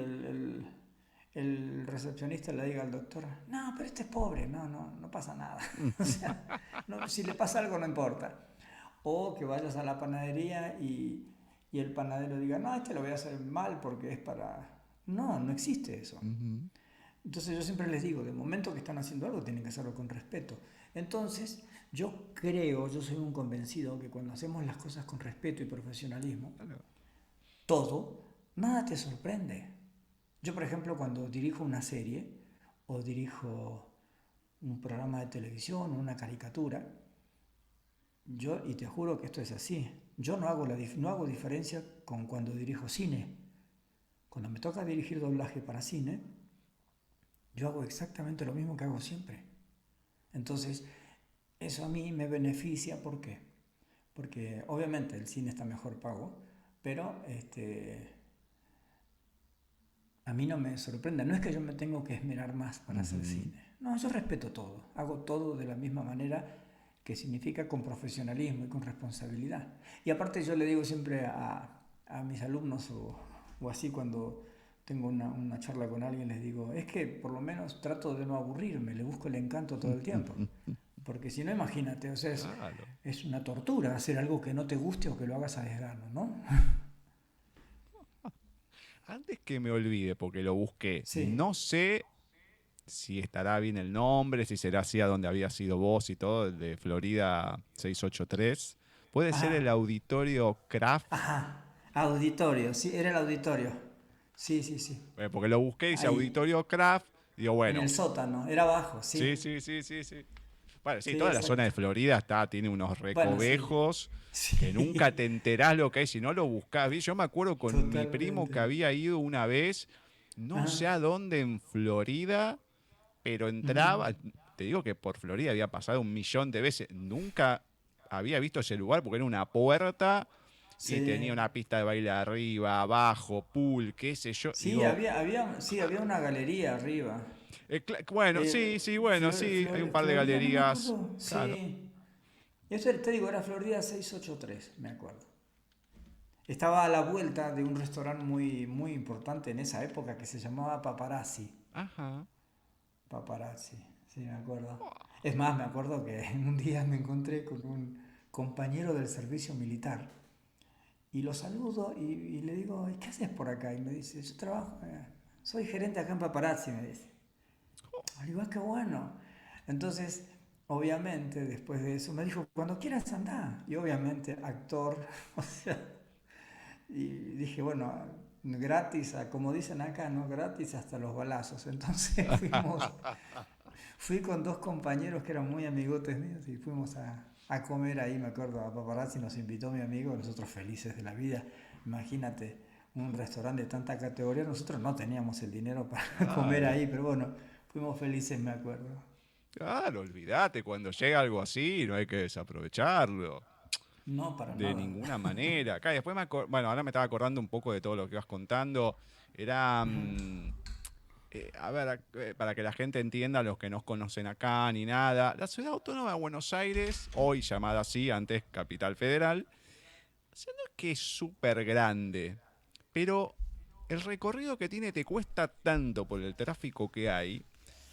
Speaker 10: el recepcionista le diga al doctor, no, pero este es pobre, no pasa nada. O sea, si le pasa algo no importa. O que vayas a la panadería y el panadero diga, no, lo voy a hacer mal porque es para... No existe eso. Entonces yo siempre les digo, de momento que están haciendo algo tienen que hacerlo con respeto. Entonces yo soy un convencido que cuando hacemos las cosas con respeto y profesionalismo, nada te sorprende. Yo, por ejemplo, cuando dirijo una serie o dirijo un programa de televisión o una caricatura, y te juro que esto es así, yo no hago diferencia con cuando dirijo cine. Cuando me toca dirigir doblaje para cine, yo hago exactamente lo mismo que hago siempre. Entonces, eso a mí me beneficia, ¿por qué? Porque obviamente el cine está mejor pago, pero a mí no me sorprende. No es que yo me tengo que esmerar más para hacer cine. No, yo respeto todo. Hago todo de la misma manera, que significa con profesionalismo y con responsabilidad. Y aparte yo le digo siempre a a mis alumnos o así cuando tengo una charla con alguien, les digo, es que por lo menos trato de no aburrirme, le busco el encanto todo el tiempo. Porque si no, imagínate, o sea, es una tortura hacer algo que no te guste o que lo hagas a desgano, ¿no?
Speaker 9: Antes que me olvide, porque lo busqué,
Speaker 10: Sí.
Speaker 9: no sé si estará bien el nombre, si será así a donde había sido vos y todo, el de Florida 683. Puede ser el auditorio Kraft.
Speaker 10: Ajá, auditorio, sí, era el auditorio. Sí, sí, sí.
Speaker 9: Porque lo busqué y dice
Speaker 10: Ahí.
Speaker 9: auditorio Kraft. Digo, bueno.
Speaker 10: En el sótano, era abajo, sí.
Speaker 9: Sí. Bueno, sí,
Speaker 10: Sí,
Speaker 9: toda la
Speaker 10: exacto.
Speaker 9: zona de Florida tiene unos recovejos
Speaker 10: Sí.
Speaker 9: que nunca te enterás lo que hay si no lo buscás. Yo me acuerdo con mi
Speaker 10: Totalmente.
Speaker 9: primo que había ido una vez, no sé a dónde en Florida, pero entraba, te digo que por Florida había pasado 1.000.000 de veces. Nunca había visto ese lugar porque era una puerta y
Speaker 10: Sí.
Speaker 9: tenía una pista de baile arriba, abajo, pool, qué sé yo.
Speaker 10: Sí,
Speaker 9: Digo,
Speaker 10: había una galería arriba.
Speaker 9: bueno,
Speaker 10: Eh,
Speaker 9: sí, hay un par de
Speaker 10: Florida, no me
Speaker 9: galerías.
Speaker 10: acuerdo.
Speaker 9: Claro.
Speaker 10: Sí. Eso te digo, era Florida 683, me acuerdo. Estaba a la vuelta de un restaurante muy, muy importante en esa época que se llamaba Paparazzi.
Speaker 9: Ajá.
Speaker 10: Paparazzi, sí, me acuerdo. Es más, me acuerdo que un día me encontré con un compañero del servicio militar y lo saludo y le digo, ¿y qué haces por acá? Y me dice, yo trabajo, soy gerente acá en Paparazzi, me dice. Le digo, qué bueno. Entonces, obviamente, después de eso, me dijo, cuando quieras andá. Y obviamente, actor, o sea, y dije, bueno, gratis, como dicen acá, ¿no? Gratis hasta los balazos. Entonces fui con 2 compañeros que eran muy amigotes míos y fuimos a comer ahí, me acuerdo, a Paparazzi, nos invitó mi amigo, nosotros felices de la vida. Imagínate, un restaurante de tanta categoría, nosotros no teníamos el dinero para comer ahí, pero bueno, fuimos felices, me acuerdo.
Speaker 9: Claro, olvídate, cuando llega algo así no hay que desaprovecharlo.
Speaker 10: No, para
Speaker 9: De
Speaker 10: nada.
Speaker 9: ninguna manera. Acá después bueno, ahora me estaba acordando un poco de todo lo que ibas contando. Era, a ver, para que la gente entienda, los que no conocen acá ni nada, la Ciudad Autónoma de Buenos Aires, hoy llamada así, antes Capital Federal, o sea, no es que es súper grande, pero el recorrido que tiene te cuesta tanto por el tráfico que hay.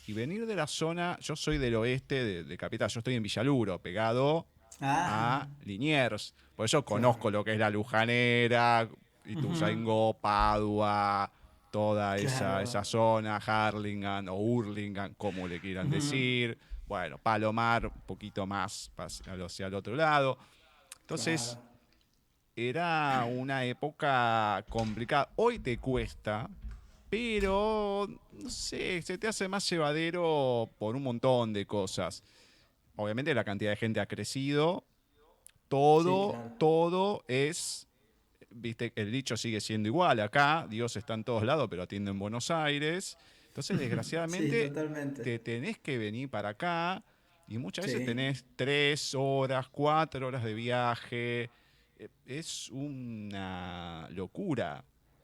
Speaker 9: Y venir de la zona, yo soy del oeste de Capital, yo estoy en Villaluro, pegado a Liniers. Por eso conozco lo que es la Lujanera, Ituzaingó, Padua, toda esa zona, Harlingan o Hurlingham, como le quieran decir. Bueno, Palomar, un poquito más hacia el otro lado. Entonces, era una época complicada. Hoy te cuesta, pero, no sé, se te hace más llevadero por un montón de cosas. Obviamente la cantidad de gente ha crecido. Todo es, viste, el dicho sigue siendo igual. Acá Dios está en todos lados, pero atiende en Buenos Aires. Entonces, desgraciadamente, te tenés que venir para acá y muchas veces tenés 3 horas, 4 horas de viaje. Es una locura.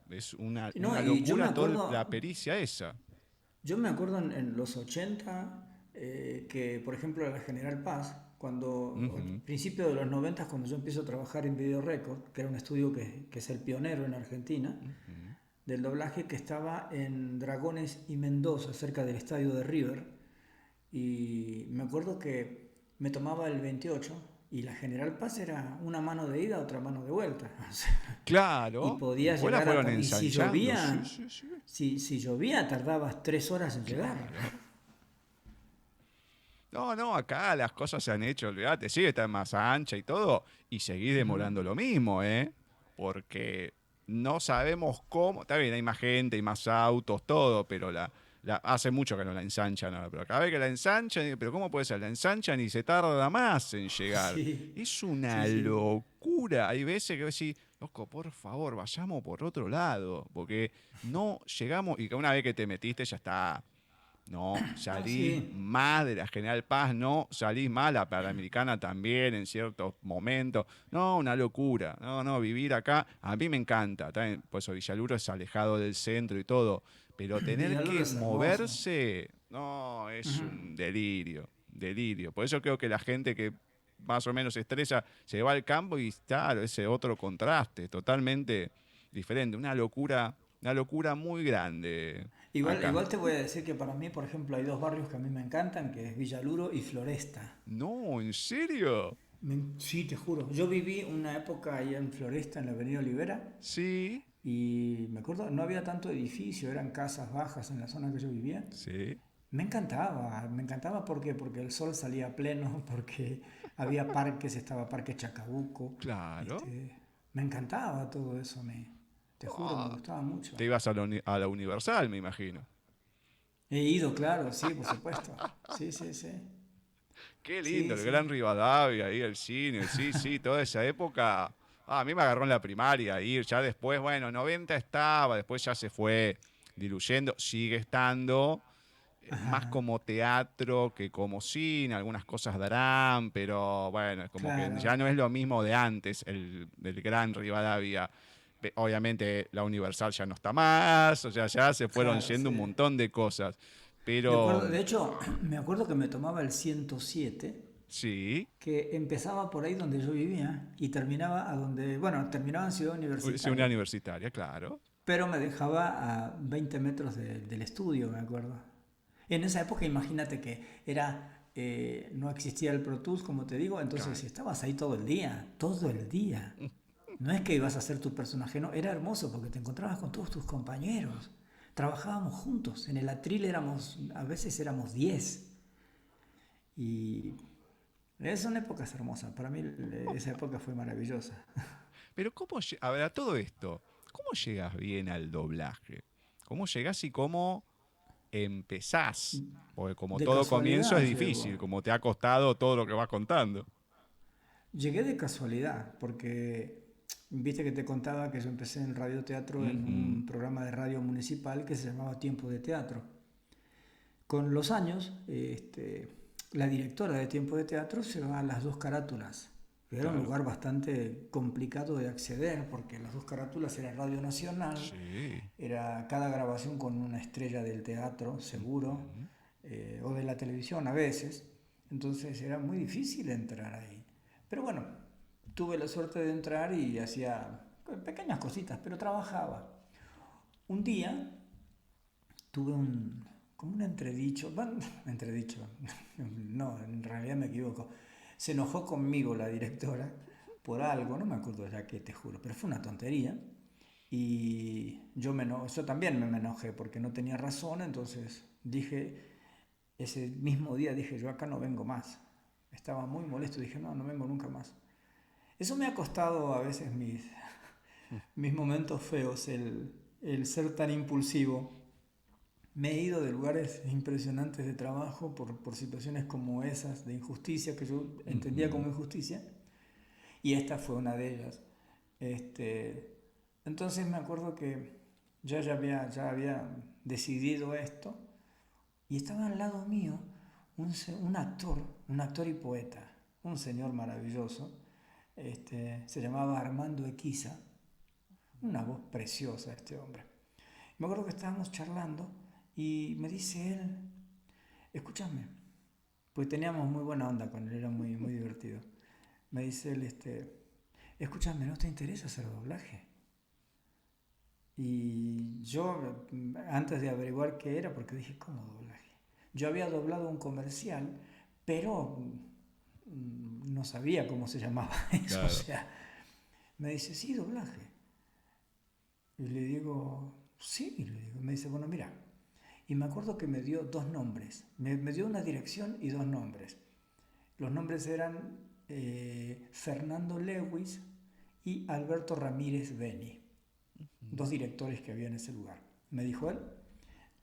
Speaker 9: Es una locura toda la pericia esa.
Speaker 10: Yo me acuerdo en los 80 que, por ejemplo, la General Paz, cuando, al principio de los 90, cuando yo empiezo a trabajar en Video Record, que era un estudio que es el pionero en Argentina, del doblaje, que estaba en Dragones y Mendoza, cerca del estadio de River, y me acuerdo que me tomaba el 28 y la General Paz era una mano de ida, otra mano de vuelta.
Speaker 9: Claro.
Speaker 10: Y podía
Speaker 9: Después
Speaker 10: llegar
Speaker 9: la fueron
Speaker 10: y si
Speaker 9: ensanchando.
Speaker 10: llovía, si llovía tardabas 3 horas en llegar.
Speaker 9: No, acá las cosas se han hecho, olvídate, sí, está más ancha y todo, y seguís demorando lo mismo, porque no sabemos cómo, está bien, hay más gente, hay más autos, todo, pero hace mucho que no la ensanchan ahora, pero cada vez que la ensanchan, pero ¿cómo puede ser? La ensanchan y se tarda más en llegar.
Speaker 10: Sí.
Speaker 9: Es una locura. Hay veces que decís, loco, por favor, vayamos por otro lado, porque no llegamos, y que una vez que te metiste ya está. No, salís más de la General Paz, no salís más, la Panamericana también en ciertos momentos. No, una locura. No, vivir acá, a mí me encanta. También, por eso Villaluro es alejado del centro y todo. Pero tener
Speaker 10: Villaluro
Speaker 9: que
Speaker 10: es hermoso.
Speaker 9: moverse, no, es un delirio. Por eso creo que la gente que más o menos se estresa se va al campo y claro, ese otro contraste, totalmente diferente, una locura muy grande.
Speaker 10: Igual te voy a decir que para mí, por ejemplo, hay dos barrios que a mí me encantan, que es Villaluro y Floresta.
Speaker 9: No, ¿en serio?
Speaker 10: Sí, te juro. Yo viví una época ahí en Floresta, en la Avenida Olivera.
Speaker 9: Sí.
Speaker 10: Y me acuerdo, no había tanto edificio, eran casas bajas en la zona que yo vivía.
Speaker 9: Sí.
Speaker 10: Me encantaba porque el sol salía a pleno, porque había parques, estaba Parque Chacabuco.
Speaker 9: Claro.
Speaker 10: Me encantaba todo eso, te juro, me gustaba mucho.
Speaker 9: Te ibas a la Universal, me imagino.
Speaker 10: He ido, claro, sí, por supuesto. Sí.
Speaker 9: Qué lindo,
Speaker 10: Sí,
Speaker 9: el
Speaker 10: sí.
Speaker 9: Gran Rivadavia, ahí el cine, sí, toda esa época. A mí me agarró en la primaria ir, ya después, bueno, 90 estaba, después ya se fue diluyendo, sigue estando, más como teatro que como cine, algunas cosas darán, pero bueno, como
Speaker 10: Claro.
Speaker 9: que ya no es lo mismo de antes, del Gran Rivadavia. Obviamente la Universal ya no está más, o sea, ya se fueron
Speaker 10: Claro,
Speaker 9: yendo un
Speaker 10: sí.
Speaker 9: montón de cosas, pero
Speaker 10: De hecho, me acuerdo que me tomaba el 107,
Speaker 9: sí,
Speaker 10: que empezaba por ahí donde yo vivía y terminaba terminaba en Ciudad
Speaker 9: es
Speaker 10: Universitaria.
Speaker 9: una universitaria, claro.
Speaker 10: Pero me dejaba a 20 metros del estudio, me acuerdo. En esa época, imagínate que no existía el Pro Tools, como te digo, entonces estabas ahí todo el día. No es que ibas a ser tu personaje, no, era hermoso porque te encontrabas con todos tus compañeros. Trabajábamos juntos, en el atril a veces éramos 10. Y son épocas hermosas, para mí esa época fue maravillosa.
Speaker 9: Pero a ver, a todo esto, ¿cómo llegas bien al doblaje? ¿Cómo llegás y cómo empezás? Porque como
Speaker 10: De
Speaker 9: todo comienzo es
Speaker 10: casualidad
Speaker 9: difícil,
Speaker 10: llego.
Speaker 9: como te ha costado todo lo que vas contando.
Speaker 10: Llegué de casualidad, porque viste que te contaba que yo empecé en radioteatro en un programa de radio municipal que se llamaba Tiempo de Teatro. Con los años, la directora de Tiempo de Teatro se va a Las Dos Carátulas. Era un lugar bastante complicado de acceder, porque Las Dos Carátulas era Radio Nacional, era cada grabación con una estrella del teatro, seguro, o de la televisión a veces. Entonces era muy difícil entrar ahí. Pero bueno, tuve la suerte de entrar y hacía pequeñas cositas, pero trabajaba. Un día tuve como un entredicho, no, en realidad me equivoco. Se enojó conmigo la directora por algo, no me acuerdo ya qué, te juro, pero fue una tontería. Y yo también me enojé porque no tenía razón, entonces ese mismo día dije, yo acá no vengo más. Estaba muy molesto, dije, no vengo nunca más. Eso me ha costado a veces mis momentos feos, el ser tan impulsivo. Me he ido de lugares impresionantes de trabajo por situaciones como esas, de injusticia, que yo entendía como injusticia, y esta fue una de ellas. Entonces me acuerdo que yo ya había decidido esto, y estaba al lado mío un actor y poeta, un señor maravilloso, se llamaba Armando Equiza, una voz preciosa este hombre. Me acuerdo que estábamos charlando y me dice él, escúchame, pues teníamos muy buena onda con él, era muy, muy divertido. Me dice él, escúchame, ¿no te interesa hacer doblaje? Y yo, antes de averiguar qué era, porque dije, ¿cómo doblaje? Yo había doblado un comercial, pero no sabía cómo se llamaba eso. Claro. O sea, me dice, sí, doblaje. Y le digo, sí, me dice, bueno, mira. Y me acuerdo que me dio 2 nombres. Me dio una dirección y 2 nombres. Los nombres eran Fernando Lewis y Alberto Ramírez Beni. 2 directores que había en ese lugar. Me dijo él.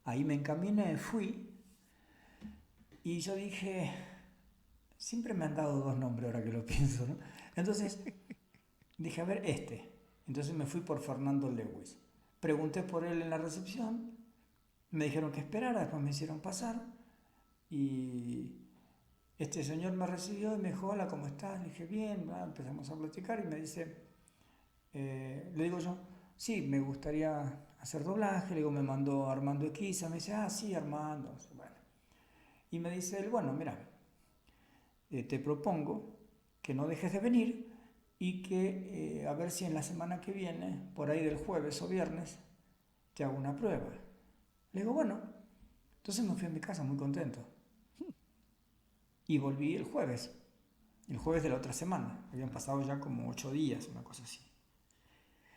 Speaker 10: Ahí me encaminé, fui. Y yo dije, siempre me han dado 2 nombres ahora que lo pienso, ¿no? Entonces dije, a ver, Entonces me fui por Fernando Lewis. Pregunté por él en la recepción. Me dijeron que esperara, después me hicieron pasar. Y este señor me recibió y me dijo, hola, ¿cómo estás? Le dije, bien, empezamos a platicar y me dice, le digo yo, sí, me gustaría hacer doblaje. Le digo, me mandó Armando Equiza. Me dice, sí, Armando. Bueno. Y me dice él, bueno, mira, te propongo que no dejes de venir y que a ver si en la semana que viene, por ahí del jueves o viernes, te hago una prueba. Le digo, bueno. Entonces me fui a mi casa muy contento. Y volví el jueves de la otra semana. Habían pasado ya como 8 días, una cosa así.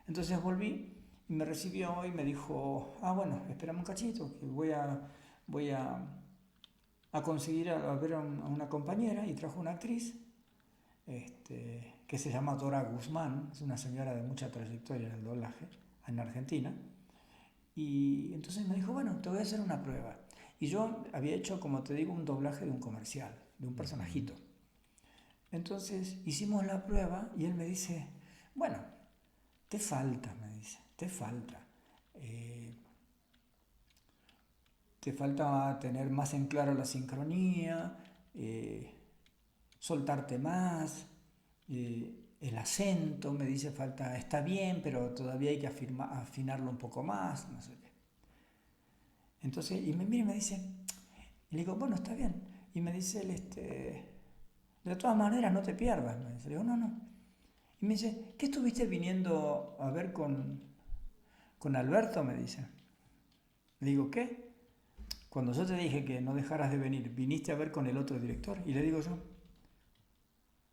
Speaker 10: Entonces volví y me recibió y me dijo, bueno, espérame un cachito, que voy a conseguir a ver a una compañera, y trajo una actriz que se llama Dora Guzmán, es una señora de mucha trayectoria en el doblaje en Argentina. Y entonces me dijo, bueno, te voy a hacer una prueba. Y yo había hecho, como te digo, un doblaje de un comercial, de un personajito. Entonces hicimos la prueba y él me dice, bueno, te falta, me dice, te falta. Te falta tener más en claro la sincronía, soltarte más, el acento, me dice, falta, está bien, pero todavía hay que afinarlo un poco más, no sé qué. Entonces, y me mira y me dice, y le digo, bueno, está bien. Y me dice él, de todas maneras, no te pierdas. Me dice, le digo, no. Y me dice, ¿qué estuviste viniendo a ver con Alberto? Me dice. Le digo, ¿qué? Cuando yo te dije que no dejaras de venir, ¿viniste a ver con el otro director? Y le digo yo,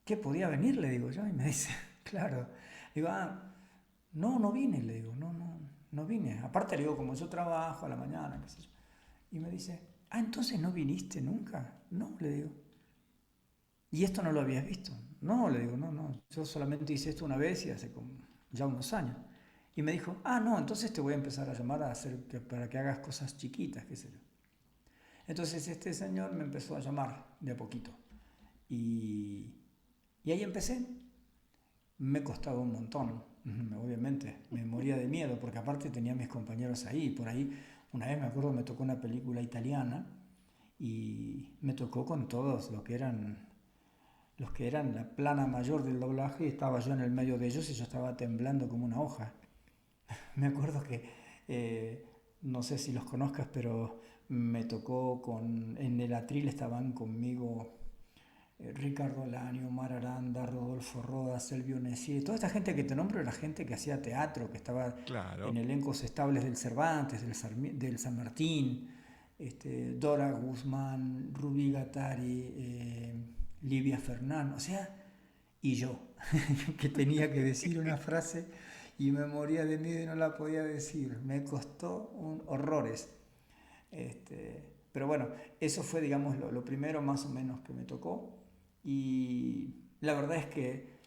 Speaker 10: ¿qué podía venir? Le digo yo. Y me dice, claro. Le digo, no vine, le digo, no vine. Aparte le digo, como yo trabajo a la mañana, qué sé yo. Y me dice, entonces no viniste nunca. No, le digo. ¿Y esto no lo habías visto? No, le digo, no. Yo solamente hice esto una vez y hace como ya unos años. Y me dijo, no, entonces te voy a empezar a llamar para que hagas cosas chiquitas, qué sé yo. Entonces este señor me empezó a llamar de a poquito. Y ahí empecé. Me costaba un montón, obviamente. Me moría de miedo, porque aparte tenía a mis compañeros ahí. Por ahí, una vez me acuerdo, me tocó una película italiana y me tocó con todos los que eran la plana mayor del doblaje, y estaba yo en el medio de ellos y yo estaba temblando como una hoja. Me acuerdo que, no sé si los conozcas, pero me tocó en el atril estaban conmigo Ricardo Lani, Omar Aranda, Rodolfo Rodas, Selvio Nesi, toda esta gente que te nombro era gente que hacía teatro, que estaba en elencos estables del Cervantes, del San Martín, Dora Guzmán, Rubí Gattari, Livia Fernán, o sea, y yo, que tenía que decir una frase y me moría de miedo y no la podía decir. Me costó horrores. Pero bueno, eso fue, digamos, lo primero más o menos que me tocó. Y la verdad es que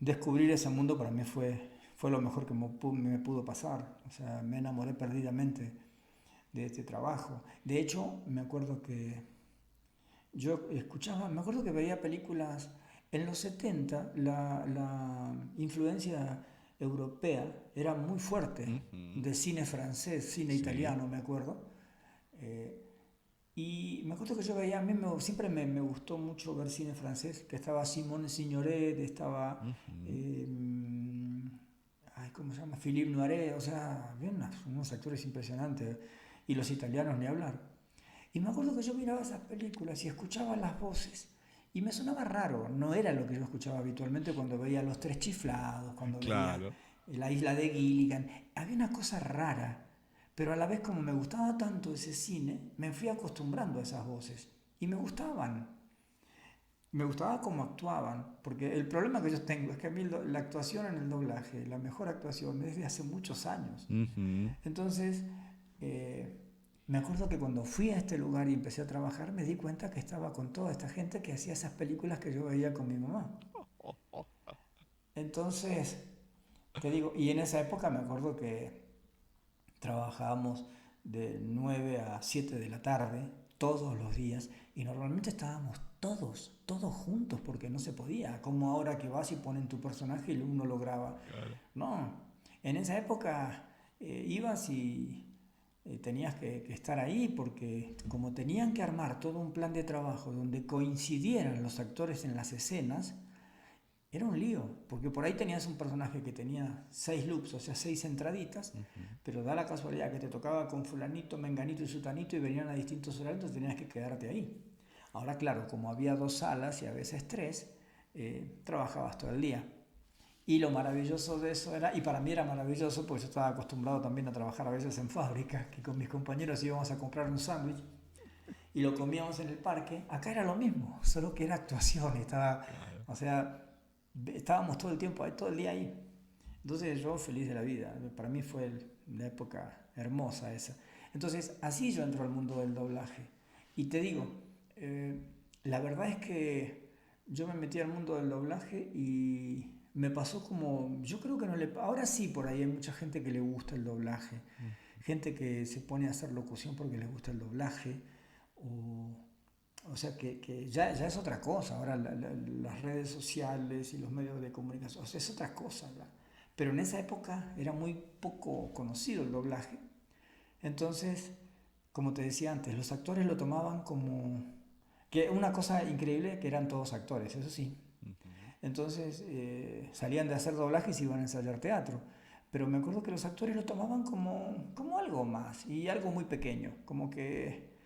Speaker 10: descubrir ese mundo para mí fue lo mejor que me pudo pasar. O sea, me enamoré perdidamente de este trabajo. De hecho, me acuerdo que me acuerdo que veía películas en los 70, la influencia europea era muy fuerte, de cine francés, cine italiano, me acuerdo. Y me acuerdo que yo veía, siempre me gustó mucho ver cine francés, que estaba Simone Signoret, estaba, ¿cómo se llama? Philippe Noiret, o sea, había unos actores impresionantes, y los italianos ni hablar. Y me acuerdo que yo miraba esas películas y escuchaba las voces, y me sonaba raro, no era lo que yo escuchaba habitualmente cuando veía Los Tres Chiflados, cuando veía La Isla de Gilligan. Había una cosa rara. Pero a la vez, como me gustaba tanto ese cine, me fui acostumbrando a esas voces. Y me gustaban. Me gustaba cómo actuaban. Porque el problema que yo tengo es que a mí la actuación en el doblaje, la mejor actuación, es de hace muchos años. Entonces, me acuerdo que cuando fui a este lugar y empecé a trabajar, me di cuenta que estaba con toda esta gente que hacía esas películas que yo veía con mi mamá. Entonces, te digo, y en esa época me acuerdo que trabajábamos de 9 a 7 de la tarde, todos los días, y normalmente estábamos todos juntos, porque no se podía, como ahora que vas y ponen tu personaje y uno lo graba. Claro. No, en esa época ibas y tenías que estar ahí, porque como tenían que armar todo un plan de trabajo donde coincidieran los actores en las escenas, era un lío, porque por ahí tenías un personaje que tenía 6 loops, o sea, 6 entraditas, pero da la casualidad que te tocaba con fulanito, menganito y sutanito y venían a distintos horarios, tenías que quedarte ahí. Ahora, claro, como había 2 salas y a veces 3, trabajabas todo el día. Y lo maravilloso de eso era, y para mí era maravilloso, porque yo estaba acostumbrado también a trabajar a veces en fábrica, que con mis compañeros íbamos a comprar un sándwich y lo comíamos en el parque. Acá era lo mismo, solo que era actuación. O sea, estábamos todo el tiempo, todo el día ahí. Entonces yo feliz de la vida. Para mí fue una época hermosa esa. Entonces así yo entro al mundo del doblaje. Y te digo, la verdad es que yo me metí al mundo del doblaje y me pasó como, yo creo que no le... Ahora sí, por ahí hay mucha gente que le gusta el doblaje. Gente que se pone a hacer locución porque les gusta el doblaje. O sea, que ya es otra cosa. Ahora las redes sociales y los medios de comunicación, o sea, es otra cosa, ¿verdad? Pero en esa época era muy poco conocido el doblaje. Entonces, como te decía antes, los actores lo tomaban como... que una cosa increíble, que eran todos actores, eso sí. Entonces salían de hacer doblajes y iban a ensayar teatro. Pero me acuerdo que los actores lo tomaban como algo más, y algo muy pequeño, como que...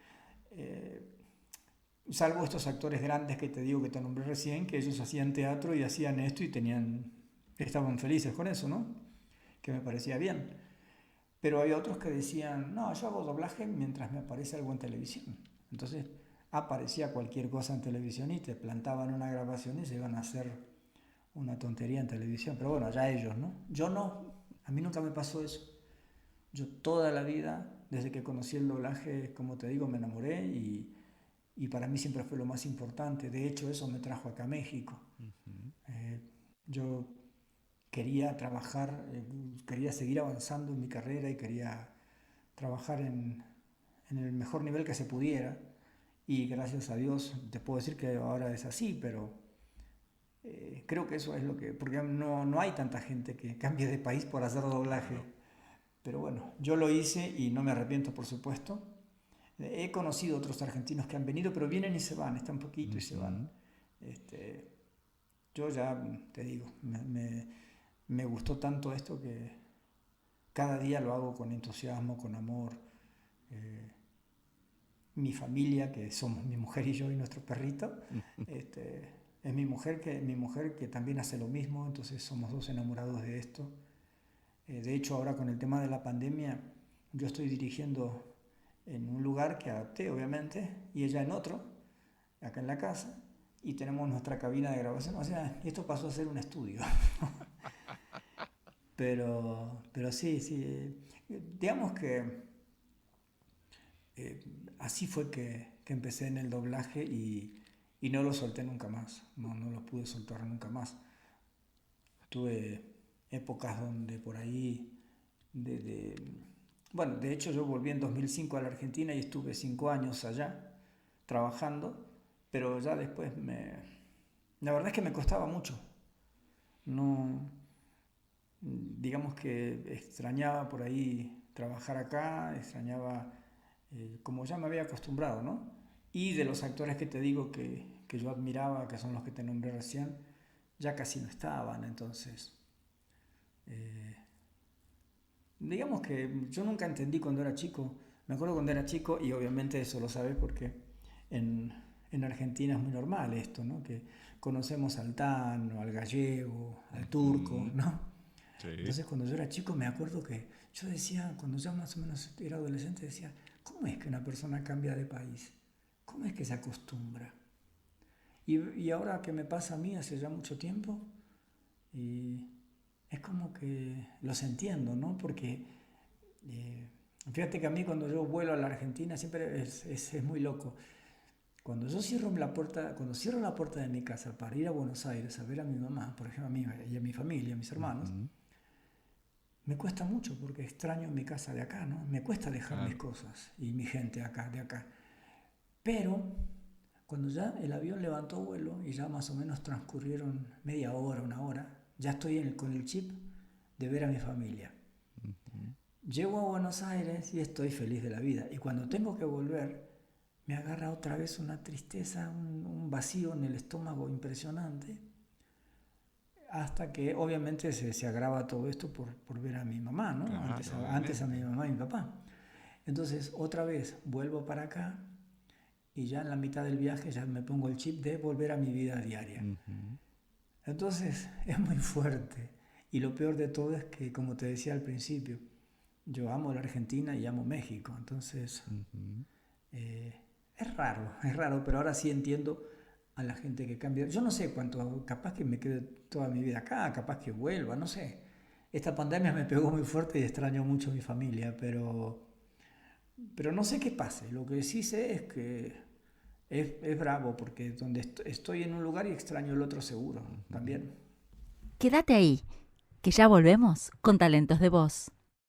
Speaker 10: salvo estos actores grandes que te digo que te nombré recién, que ellos hacían teatro y hacían esto y estaban felices con eso, ¿no? Que me parecía bien. Pero había otros que decían, no, yo hago doblaje mientras me aparece algo en televisión. Entonces aparecía cualquier cosa en televisión y te plantaban una grabación y se iban a hacer una tontería en televisión. Pero bueno, ya ellos, ¿no? Yo no, a mí nunca me pasó eso. Yo toda la vida, desde que conocí el doblaje, como te digo, me enamoré y para mí siempre fue lo más importante. De hecho, eso me trajo acá a México. Yo quería trabajar, quería seguir avanzando en mi carrera y quería trabajar en el mejor nivel que se pudiera. Y gracias a Dios te puedo decir que ahora es así, pero creo que eso es lo que... Porque no hay tanta gente que cambie de país por hacer doblaje. Pero bueno, yo lo hice y no me arrepiento, por supuesto. He conocido otros argentinos que han venido, pero vienen y se van, están poquito y se van. Yo ya te digo, me gustó tanto esto que cada día lo hago con entusiasmo, con amor. Mi familia, que somos mi mujer y yo y nuestro perrito, es mi mujer que también hace lo mismo, entonces somos dos enamorados de esto. De hecho, ahora con el tema de la pandemia, yo estoy dirigiendo en un lugar que adapté, obviamente, y ella en otro, acá en la casa, y tenemos nuestra cabina de grabación. O sea, esto pasó a ser un estudio. pero sí, digamos que así fue que empecé en el doblaje y no lo solté nunca más, no lo pude soltar nunca más. Tuve épocas donde por ahí, bueno, de hecho yo volví en 2005 a la Argentina y estuve 5 años allá trabajando, pero ya después la verdad es que me costaba mucho. No, digamos que extrañaba por ahí trabajar acá, extrañaba como ya me había acostumbrado, ¿no? Y de los actores que te digo que yo admiraba, que son los que te nombré recién, ya casi no estaban, entonces digamos que yo nunca entendí cuando era chico. Me acuerdo cuando era chico, y obviamente eso lo sabes porque en Argentina es muy normal esto, ¿no? Que conocemos al tano, al gallego, al turco, ¿no? Sí. Entonces cuando yo era chico me acuerdo que yo decía, cuando ya más o menos era adolescente, decía, ¿cómo es que una persona cambia de país? ¿Cómo es que se acostumbra? Y ahora que me pasa a mí hace ya mucho tiempo, y es como que los entiendo, ¿no? Porque fíjate que a mí cuando yo vuelo a la Argentina siempre es muy loco. Cuando yo cierro la puerta de mi casa para ir a Buenos Aires a ver a mi mamá, por ejemplo, a mí y a mi familia, a mis hermanos, me cuesta mucho porque extraño mi casa de acá, ¿no? Me cuesta dejar mis cosas y mi gente de acá. Pero cuando ya el avión levantó vuelo y ya más o menos transcurrieron media hora, una hora, ya estoy con el chip de ver a mi familia. Llego a Buenos Aires y estoy feliz de la vida. Y cuando tengo que volver, me agarra otra vez una tristeza, un vacío en el estómago impresionante, hasta que obviamente se agrava todo esto por ver a mi mamá, ¿no? Claro, antes a mi mamá y mi papá. Entonces otra vez vuelvo para acá y ya en la mitad del viaje ya me pongo el chip de volver a mi vida diaria. Entonces es muy fuerte. Y lo peor de todo es que, como te decía al principio, yo amo la Argentina y amo México. Entonces es raro, pero ahora sí entiendo a la gente que cambia. Yo no sé cuánto, capaz que me quede toda mi vida acá, capaz que vuelva, no sé. Esta pandemia me pegó muy fuerte y extraño mucho a mi familia, pero no sé qué pase. Lo que sí sé es que es bravo, porque donde estoy en un lugar y extraño el otro seguro, también.
Speaker 11: Quédate ahí, que ya volvemos con Talentos de Voz.